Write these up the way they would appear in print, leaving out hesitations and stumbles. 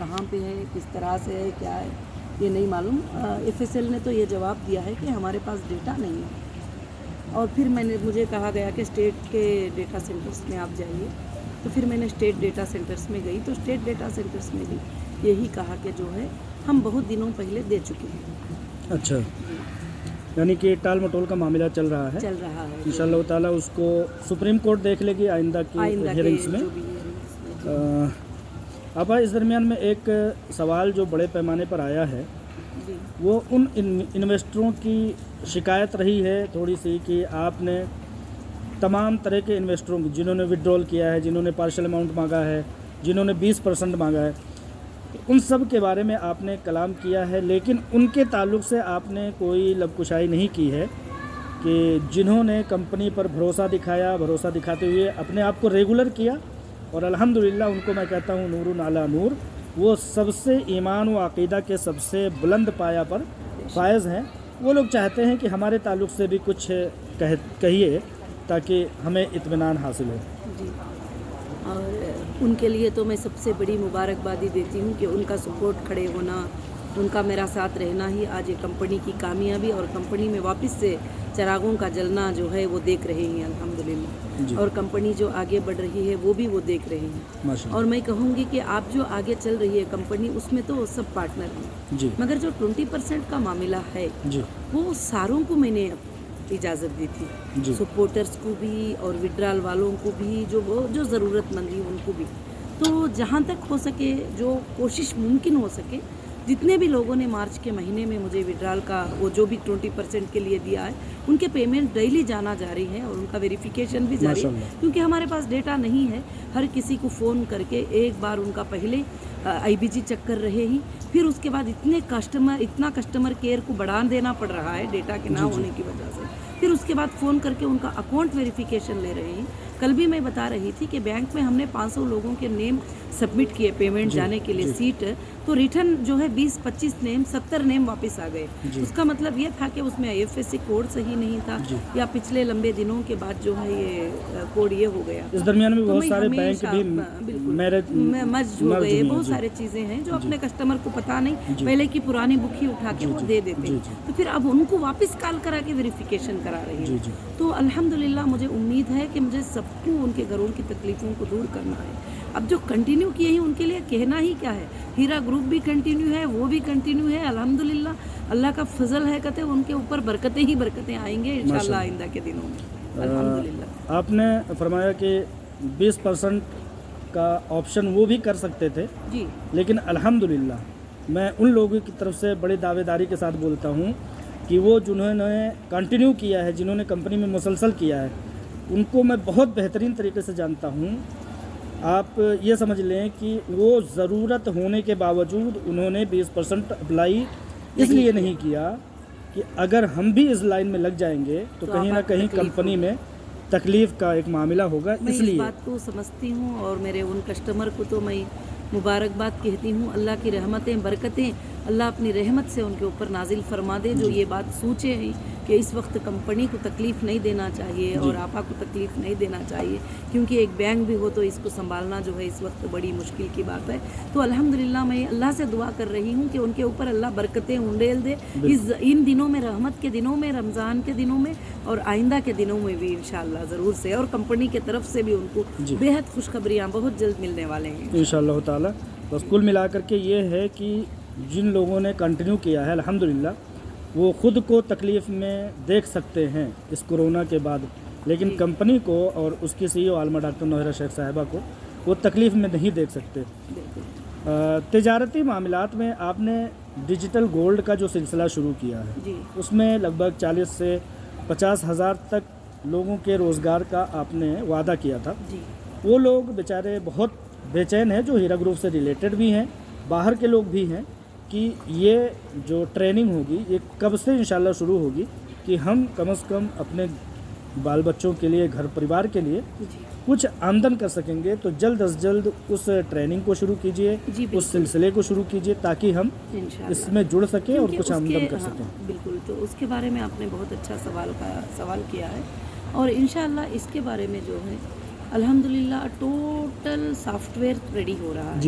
कहाँ पे है, किस तरह से है, क्या है, ये नहीं मालूम। एफएसएल ने तो ये जवाब दिया है कि हमारे पास डेटा नहीं है। और फिर मुझे कहा गया कि स्टेट के डेटा सेंटर्स में आप जाइए। तो फिर मैंने स्टेट डेटा सेंटर्स में गई, तो स्टेट डेटा सेंटर्स में भी यही कहा कि जो है हम बहुत दिनों पहले दे चुके हैं। अच्छा, यानी कि टाल मटोल का मामला चल रहा है। इंशाअल्लाह ताला उसको सुप्रीम कोर्ट देख लेगी आइंदा की हियरिंग्स में। अब इस दरमियान में एक सवाल जो बड़े पैमाने पर आया है वो उन इन्वेस्टरों की शिकायत रही है थोड़ी सी कि आपने तमाम तरह के इन्वेस्टरों की, जिन्होंने विड्रॉल किया है, जिन्होंने पार्शल अमाउंट मांगा है, जिन्होंने 20% मांगा है, उन सब के बारे में आपने कलाम किया है, लेकिन उनके ताल्लुक़ से आपने कोई लबकुशाई नहीं की है कि जिन्होंने कंपनी पर भरोसा दिखाया, भरोसा दिखाते हुए अपने आप को रेगुलर किया। और अल्हम्दुलिल्लाह उनको मैं कहता हूँ नूरुन अला नूर, वो सबसे ईमान व अक़ीदा के सबसे बुलंद पाया पर फायज़ हैं। वो लोग चाहते हैं कि हमारे ताल्लुक़ से भी कुछ कहिए ताकि हमें इत्मीनान हासिल हो। जी, और उनके लिए तो मैं सबसे बड़ी मुबारकबादी देती हूँ कि उनका सपोर्ट खड़े होना, उनका मेरा साथ रहना ही आज ये कंपनी की कामयाबी और कंपनी में वापस से चिरागों का जलना जो है वो देख रहे हैं अल्हम्दुलिल्लाह। और कंपनी जो आगे बढ़ रही है वो भी वो देख रहे हैं। और मैं कहूँगी कि आप जो आगे चल रही है कंपनी, उसमें तो सब पार्टनर हैं, मगर जो 20% का मामला है वो सारों को मैंने इजाज़त दी थी, सपोर्टर्स को भी और विड्रॉल वालों को भी, जो ज़रूरतमंद है उनको भी। तो जहाँ तक हो सके, जो कोशिश मुमकिन हो सके, जितने भी लोगों ने मार्च के महीने में मुझे विड्रॉल का वो जो भी 20% के लिए दिया है, उनके पेमेंट डेली जाना जारी है और उनका वेरिफिकेशन भी जारी है, क्योंकि हमारे पास डेटा नहीं है। हर किसी को फ़ोन करके एक बार उनका पहले IBG चेक कर रहे हैं, फिर उसके बाद इतना कस्टमर केयर को बढ़ा देना पड़ रहा है डेटा के ना होने की वजह से। फिर उसके बाद फ़ोन करके उनका अकाउंट वेरिफिकेशन ले रहे हैं। कल भी मैं बता रही थी कि बैंक में हमने 500 लोगों के नेम सबमिट किए पेमेंट जाने के लिए सीट, तो रिटर्न जो है 20-25 नेम, 70 नेम वापस आ गए। उसका मतलब ये था कि उसमें IFSC कोड सही नहीं था या पिछले लंबे दिनों के बाद जो है ये कोड ये हो गया। इस दरमियान में बहुत सारे बैंक भी मर्ज हो गए, बहुत सारे चीज़ें हैं जो अपने कस्टमर को पता नहीं, पहले की पुरानी बुक ही उठा के वो दे देते हैं, तो फिर अब उनको वापस कॉल करा के वेरिफिकेशन करा रही है। तो अल्हम्दुलिल्लाह मुझे उम्मीद है कि मुझे सबको उनके घरों की तकलीफ़ों को दूर करना है। अब जो कंटिन्यू किए हैं उनके लिए कहना ही क्या है, हीरा ग्रुप भी कंटिन्यू है, वो भी कंटिन्यू है। अल्हम्दुलिल्लाह अल्लाह का फजल है, कहते उनके ऊपर बरकतें ही बरकतें आएंगे इंशाअल्लाह आइंदा के दिनों में अल्हम्दुलिल्लाह। आपने फरमाया कि 20% का ऑप्शन वो भी कर सकते थे जी, लेकिन अल्हम्दुलिल्लाह मैं उन लोगों की तरफ से बड़ी दावेदारी के साथ बोलता हूँ कि वो जिन्होंने कंटिन्यू किया है, जिन्होंने कंपनी में मुसलसल किया है, उनको मैं बहुत बेहतरीन तरीके से जानता हूँ। आप ये समझ लें कि वो ज़रूरत होने के बावजूद उन्होंने 20% अप्लाई इसलिए नहीं किया कि अगर हम भी इस लाइन में लग जाएंगे तो कहीं ना कहीं कंपनी में तकलीफ़ का एक मामला होगा। इसलिए इस बात को समझती हूँ और मेरे उन कस्टमर को तो मैं मुबारकबाद कहती हूँ। अल्लाह की रहमतें बरकतें अल्लाह अपनी रहमत से उनके ऊपर नाजिल फरमा दे, जो ये बात सोचे हैं कि इस वक्त कंपनी को तकलीफ़ नहीं देना चाहिए और आपा को तकलीफ़ नहीं देना चाहिए, क्योंकि एक बैंक भी हो तो इसको संभालना जो है इस वक्त बड़ी मुश्किल की बात है। तो अल्हम्दुलिल्लाह मैं अल्लाह से दुआ कर रही हूँ कि उनके ऊपर अल्लाह बरकतें उंडेल दे इन दिनों में, रहमत के दिनों में, रमज़ान के दिनों में और आइंदा के दिनों में भी इंशाअल्लाह ज़रूर से। और कंपनी की तरफ से भी उनको बेहद खुशखबरियाँ बहुत जल्द मिलने वाले हैं इंशाअल्लाह ताला। बस कुल मिलाकर के ये है कि जिन लोगों ने कंटिन्यू किया है अल्हम्दुलिल्लाह वो ख़ुद को तकलीफ़ में देख सकते हैं इस कोरोना के बाद, लेकिन कंपनी को और उसकी CEO आलमा डॉक्टर नौहरा शेख साहिबा को वो तकलीफ़ में नहीं देख सकते। तिजारती मामलात में आपने डिजिटल गोल्ड का जो सिलसिला शुरू किया है उसमें लगभग 40 से 50 हज़ार तक लोगों के रोज़गार का आपने वादा किया था। वो लोग बेचारे बहुत बेचैन हैं जो हीरा ग्रुप से रिलेटेड भी हैं, बाहर के लोग भी हैं, कि ये जो ट्रेनिंग होगी ये कब से इंशाल्लाह शुरू होगी कि हम कम से कम अपने बाल बच्चों के लिए, घर परिवार के लिए कुछ आमदन कर सकेंगे। तो जल्द अज जल्द उस ट्रेनिंग को शुरू कीजिए, उस सिलसिले को शुरू कीजिए ताकि हम इसमें जुड़ सकें और कुछ आमदन कर सकें। बिल्कुल, तो उसके बारे में आपने बहुत अच्छा सवाल किया है और इंशाल्लाह इसके बारे में जो है अल्हम्दुलिल्लाह टोटल सॉफ्टवेयर रेडी हो रहा है।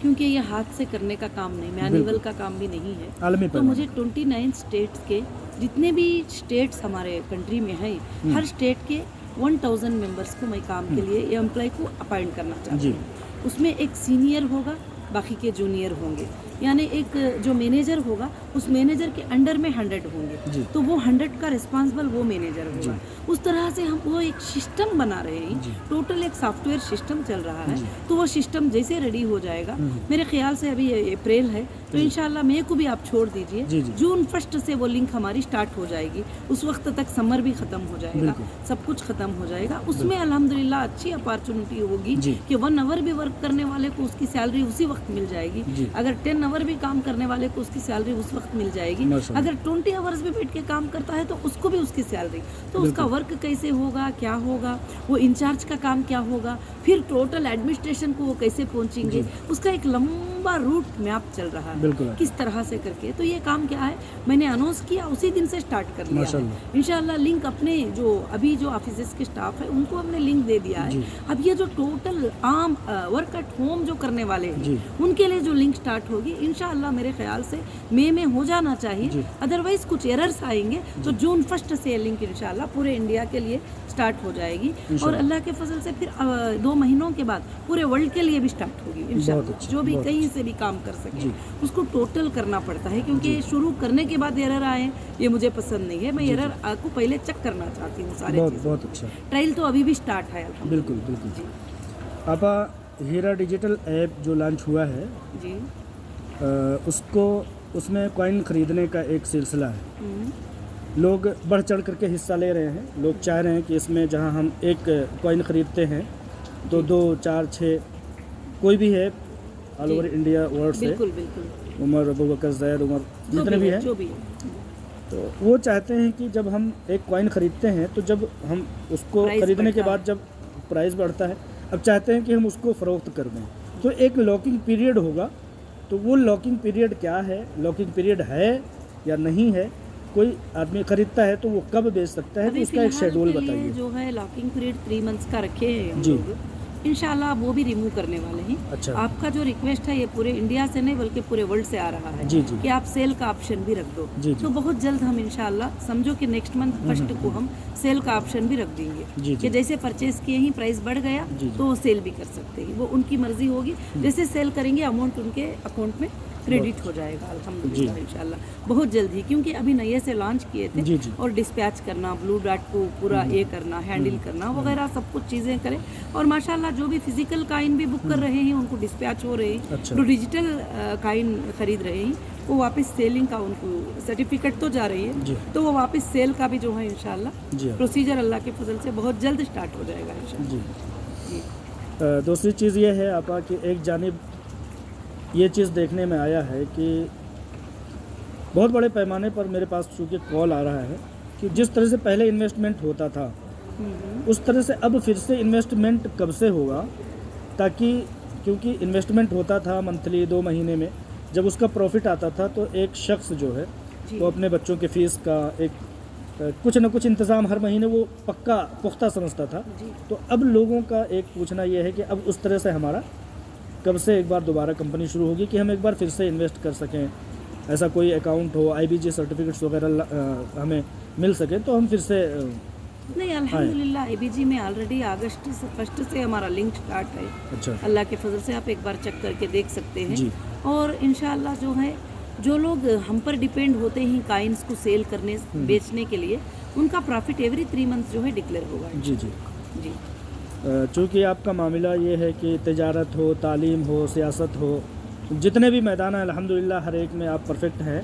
क्योंकि ये हाथ से करने का काम नहीं, मैनुअल का काम भी नहीं है। आलमी तो पैमाने मुझे 29 स्टेट्स के जितने भी स्टेट्स हमारे कंट्री में हैं, हर स्टेट के 1000 मेंबर्स को मैं काम के लिए एम्प्लॉय को अपॉइंट करना चाहती जी। हूँ। उसमें एक सीनियर होगा, बाकी के जूनियर होंगे, यानी एक जो मैनेजर होगा उस मैनेजर के अंडर में 100 जी। होंगे, तो वो 100 का रिस्पॉन्सिबल वो मैनेजर होगा। उस तरह से हम वो एक सिस्टम बना रहे जी। हैं, टोटल एक सॉफ्टवेयर सिस्टम चल रहा है। जी। तो वो सिस्टम जैसे रेडी हो जाएगा, मेरे ख्याल से अभी अप्रैल है, तो इंशाल्लाह मई को भी आप छोड़ दीजिए, जी, जी। जून 1 से वो लिंक हमारी स्टार्ट हो जाएगी। उस वक्त तक समर भी ख़त्म हो जाएगा, बिल्कुल। सब कुछ ख़त्म हो जाएगा। उसमें अल्हम्दुलिल्लाह अच्छी अपॉर्चुनिटी होगी जी। कि 1 आवर भी वर्क करने वाले को उसकी सैलरी उसी वक्त मिल जाएगी। जी। अगर 10 आवर भी काम करने वाले को उसकी सैलरी उस वक्त मिल जाएगी। माशाअल्लाह। अगर 20 आवर्स भी बैठ के काम करता है तो उसको भी उसकी सैलरी। तो उसका वर्क कैसे होगा, क्या होगा, वो इंचार्ज का काम क्या होगा, फिर टोटल एडमिनिस्ट्रेशन को वो कैसे पहुंचेंगे, उसका एक लंबा रूट मैप चल रहा है, बिल्कुल। किस तरह से करके। तो ये काम क्या है, मैंने अनाउंस किया, उसी दिन से स्टार्ट कर लिया है। माशाअल्लाह। इंशाल्लाह लिंक अपने जो अभी जो ऑफिस के स्टाफ है उनको हमने लिंक दे दिया है। जी। अब ये जो टोटल आम वर्क एट होम जो करने वाले जी। हैं उनके लिए जो लिंक स्टार्ट होगी इंशाल्लाह मेरे ख्याल से मई में हो जाना जी। चाहिए। अदरवाइज कुछ एरर्स आएंगे तो जून 1 से ये लिंक इंशाल्लाह पूरे इंडिया के लिए स्टार्ट हो जाएगी। और अल्लाह के फजल से फिर 2 महीनों के बाद पूरे वर्ल्ड के लिए भी स्टार्ट होगी इंशाल्लाह। अच्छा, जो भी बहुत कहीं से भी काम कर सके जी। उसको टोटल करना पड़ता है, क्योंकि शुरू करने के बाद एरर आए ये मुझे पसंद नहीं है। मैं एरर को पहले चेक करना चाहती हूँ सारे बहुत चीज़ों। बहुत अच्छा। ट्रायल तो अभी भी स्टार्ट है अल्हम्दुलिल्लाह। बिल्कुल बिल्कुल। जी आपा हीरा डिजिटल ऐप जो लॉन्च हुआ है, जी। उसको उसमें कॉइन ख़रीदने का एक सिलसिला है। लोग बढ़ चढ़ करके हिस्सा ले रहे हैं। लोग चाह रहे हैं कि इसमें जहां हम एक कॉइन ख़रीदते हैं तो 2, 4, 6 कोई भी है ऑल ओवर इंडिया वर्ल्ड से, बिल्कुल बिल्कुल उमर, अबू बकर, जैद, उमर, जो जितने भी हैं, जो भी है। तो वो चाहते हैं कि जब हम एक कॉइन ख़रीदते हैं तो जब हम उसको प्राइस ख़रीदने के बढ़ता बाद जब प्राइस बढ़ता है, अब चाहते हैं कि हम उसको फ़रोख्त कर दें। तो एक लॉकिंग पीरियड होगा, तो वो लॉकिंग पीरियड क्या है, लॉकिंग पीरियड है या नहीं है, कोई आदमी ख़रीदता है तो वो कब बेच सकता है, तो अभी उसका एक फिलहाल शेड्यूल के लिए बताइए। जो है लॉकिंग पीरियड 3 मंथ्स का रखे हैं हम जी। लोग, इंशाल्लाह वो भी रिमूव करने वाले हैं। अच्छा। आपका जो रिक्वेस्ट है ये पूरे इंडिया से नहीं बल्कि पूरे वर्ल्ड से आ रहा है जी, जी। कि आप सेल का ऑप्शन भी रख दो। जी, जी। तो बहुत जल्द हम इंशाल्लाह समझो कि नेक्स्ट मंथ 1 को हम सेल का ऑप्शन भी रख देंगे जी, जी। कि जैसे परचेज किए ही प्राइस बढ़ गया जी, जी। तो वो सेल भी कर सकते हैं, वो उनकी मर्जी होगी। जैसे सेल करेंगे अमाउंट उनके अकाउंट में क्रेडिट हो जाएगा अल्हम्दुलिल्लाह जी। इंशाल्लाह बहुत जल्द ही, क्योंकि अभी नए से लॉन्च किए थे। जी, जी। और डिस्पैच करना, ब्लू डॉट को पूरा ये करना, हैंडल करना वगैरह सब कुछ चीज़ें करें। और माशाल्लाह जो भी फिजिकल काइन भी बुक कर रहे हैं उनको डिस्पैच हो रहे हैं, अच्छा। जो डिजिटल काइन खरीद रहे हैं वो वापस सेलिंग का उनको सर्टिफिकेट तो जा रही जी। है, तो वो वापस सेल का भी जो है इंशाल्लाह जी हाँ। प्रोसीजर अल्लाह के फजल से बहुत जल्द स्टार्ट हो जाएगा इंशाल्लाह। जी। जी दूसरी चीज़ ये है आपा कि एक जानिब ये चीज़ देखने में आया है कि बहुत बड़े पैमाने पर मेरे पास चूँकि कॉल आ रहा है कि जिस तरह से पहले इन्वेस्टमेंट होता था उस तरह से अब फिर से इन्वेस्टमेंट कब से होगा, ताकि क्योंकि इन्वेस्टमेंट होता था मंथली 2 महीने में, जब उसका प्रॉफिट आता था तो एक शख्स जो है जी। वो अपने बच्चों के फ़ीस का एक कुछ न कुछ इंतज़ाम हर महीने वो पक्का पुख्ता समझता था। जी। तो अब लोगों का एक पूछना ये है कि अब उस तरह से हमारा कब से एक बार दोबारा कंपनी शुरू होगी कि हम एक बार फिर से इन्वेस्ट कर सकें, ऐसा कोई अकाउंट हो, IBG सर्टिफिकेट्स वगैरह हमें मिल सके तो हम फिर से नहीं अल्हम्दुलिल्लाह ABG में ऑलरेडी अगस्त 1 से हमारा लिंक स्टार्ट है। अच्छा। अल्लाह के फजल से आप एक बार चेक करके देख सकते हैं। जी। और इंशाल्लाह जो है जो लोग हम पर डिपेंड होते हैं काइंस को सेल करने बेचने के लिए, उनका प्रॉफिट एवरी 3 मंथ जो है डिक्लेयर होगा। जी जी। जी चूँकि आपका मामला ये है कि तिजारत हो, तालीम हो, सियासत हो, जितने भी मैदान हैं अल्हम्दुलिल्लाह हर एक में आप परफेक्ट हैं।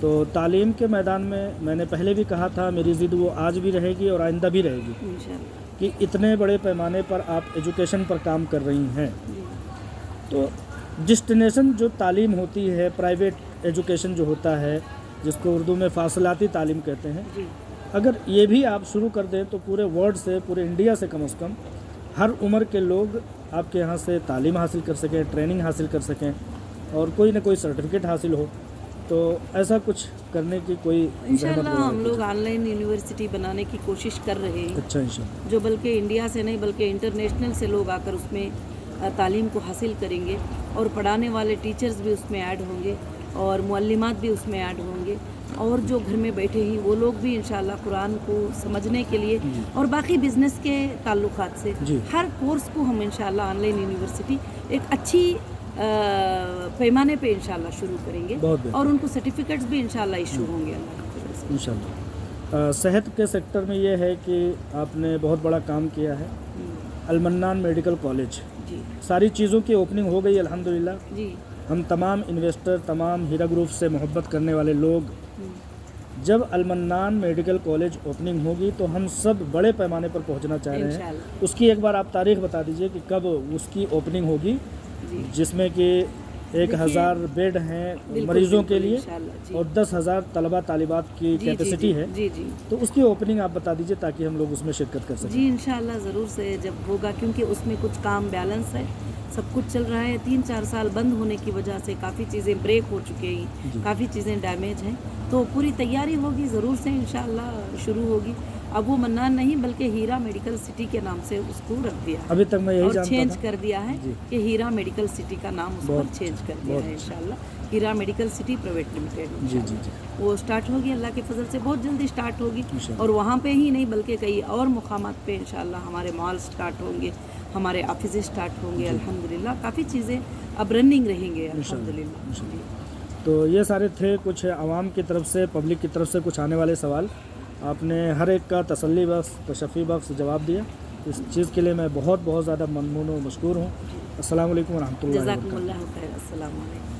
तो तालीम के मैदान में मैंने पहले भी कहा था, मेरी ज़िद वो आज भी रहेगी और आइंदा भी रहेगी इंशाल्लाह। कि इतने बड़े पैमाने पर आप एजुकेशन पर काम कर रही हैं, जी तो डिस्टिनेशन जो तालीम होती है, प्राइवेट एजुकेशन जो होता है, जिसको उर्दू में फासलाती तालीम कहते हैं, जी अगर ये भी आप शुरू कर दें तो पूरे वर्ल्ड से, पूरे इंडिया से कम हर उम्र के लोग आपके यहाँ से तालीम हासिल कर सकें, ट्रेनिंग हासिल कर सकें और कोई ना कोई सर्टिफिकेट हासिल हो। तो ऐसा कुछ करने की कोई इंशाल्लाह हम लोग ऑनलाइन यूनिवर्सिटी बनाने की कोशिश कर रहे हैं, अच्छा इंशाल्लाह। जो बल्कि इंडिया से नहीं बल्कि इंटरनेशनल से लोग आकर उसमें तालीम को हासिल करेंगे। और पढ़ाने वाले टीचर्स भी उसमें ऐड होंगे और मुअल्लिमात भी उसमें ऐड होंगे और जो घर में बैठे हैं वो लोग भी इंशाल्लाह कुरान को समझने के लिए और बाकी बिजनेस के ताल्लुकात से जी। हर कोर्स को हम इंशाल्लाह ऑनलाइन यूनिवर्सिटी एक अच्छी पैमाने पे इंशाल्लाह शुरू करेंगे बहुत बेहतर। और उनको सर्टिफिकेट्स भी इंशाल्लाह इशू होंगे अल्लाह की वजह से। इंशाल्लाह। सेहत के सेक्टर में ये है कि आपने बहुत बड़ा काम किया है। अलमन्नान मेडिकल कॉलेज, जी सारी चीज़ों की ओपनिंग हो गई अल्हम्दुलिल्लाह। जी हम तमाम इन्वेस्टर, तमाम हीरा ग्रुप से मोहब्बत करने वाले लोग, जब अलमन्नान मेडिकल कॉलेज ओपनिंग होगी तो हम सब बड़े पैमाने पर पहुंचना चाह रहे हैं। इंशाल्लाह। उसकी एक बार आप तारीख बता दीजिए कि कब उसकी ओपनिंग होगी, जी जिसमें कि 1000 बेड हैं बिल्कुल, मरीज़ों के बिल्कुल, लिए इंशाल्लाह, जी। और 10,000 तलबा तालिबात की जी, कैपेसिटी जी, है। जी जी तो उसकी ओपनिंग आप बता दीजिए ताकि हम लोग उसमें शिरकत कर सकें। जी इंशाल्लाह ज़रूर से जब होगा, क्योंकि उसमें कुछ काम बैलेंस है, सब कुछ चल रहा है। 3-4 साल बंद होने की वजह से काफ़ी चीज़ें ब्रेक हो चुकी जी। हैं, काफ़ी चीज़ें डैमेज हैं, तो पूरी तैयारी होगी, ज़रूर से इंशाल्लाह शुरू होगी। अब वो मन्नान नहीं बल्कि हीरा मेडिकल सिटी के नाम से उसको रख दिया है अभी तक मैं यही और जानता चेंज था। कर दिया है जी। कि हीरा मेडिकल सिटी का नाम उस पर बहुत चेंज कर दिया बहुत है इंशाल्लाह। हीरा मेडिकल सिटी प्राइवेट लिमिटेड जी जी जी। वो स्टार्ट होगी, अल्लाह के फजल से बहुत जल्दी स्टार्ट होगी। इंशाल्लाह। और वहाँ पे ही नहीं बल्कि कई और मुकामात पे इंशाल्लाह हमारे मॉल स्टार्ट होंगे, हमारे ऑफिस स्टार्ट होंगे अल्हम्दुलिल्लाह। काफ़ी चीज़ें अब रनिंग रहेंगे अल्हम्दुलिल्लाह। जी। तो ये सारे थे कुछ आवाम की तरफ से, पब्लिक की तरफ से कुछ आने वाले सवाल। आपने हर एक का तसल्ली बख्श, तशफ़ी बख्श जवाब दिया। इस चीज़ के लिए मैं बहुत बहुत ज़्यादा ममनून और मशकूर हूँ। अस्सलाम वालेकुम व रहमतुल्लाहि व बरकातहू। जज़ाकुमुल्लाह खैर। अस्सलाम वालेकुम।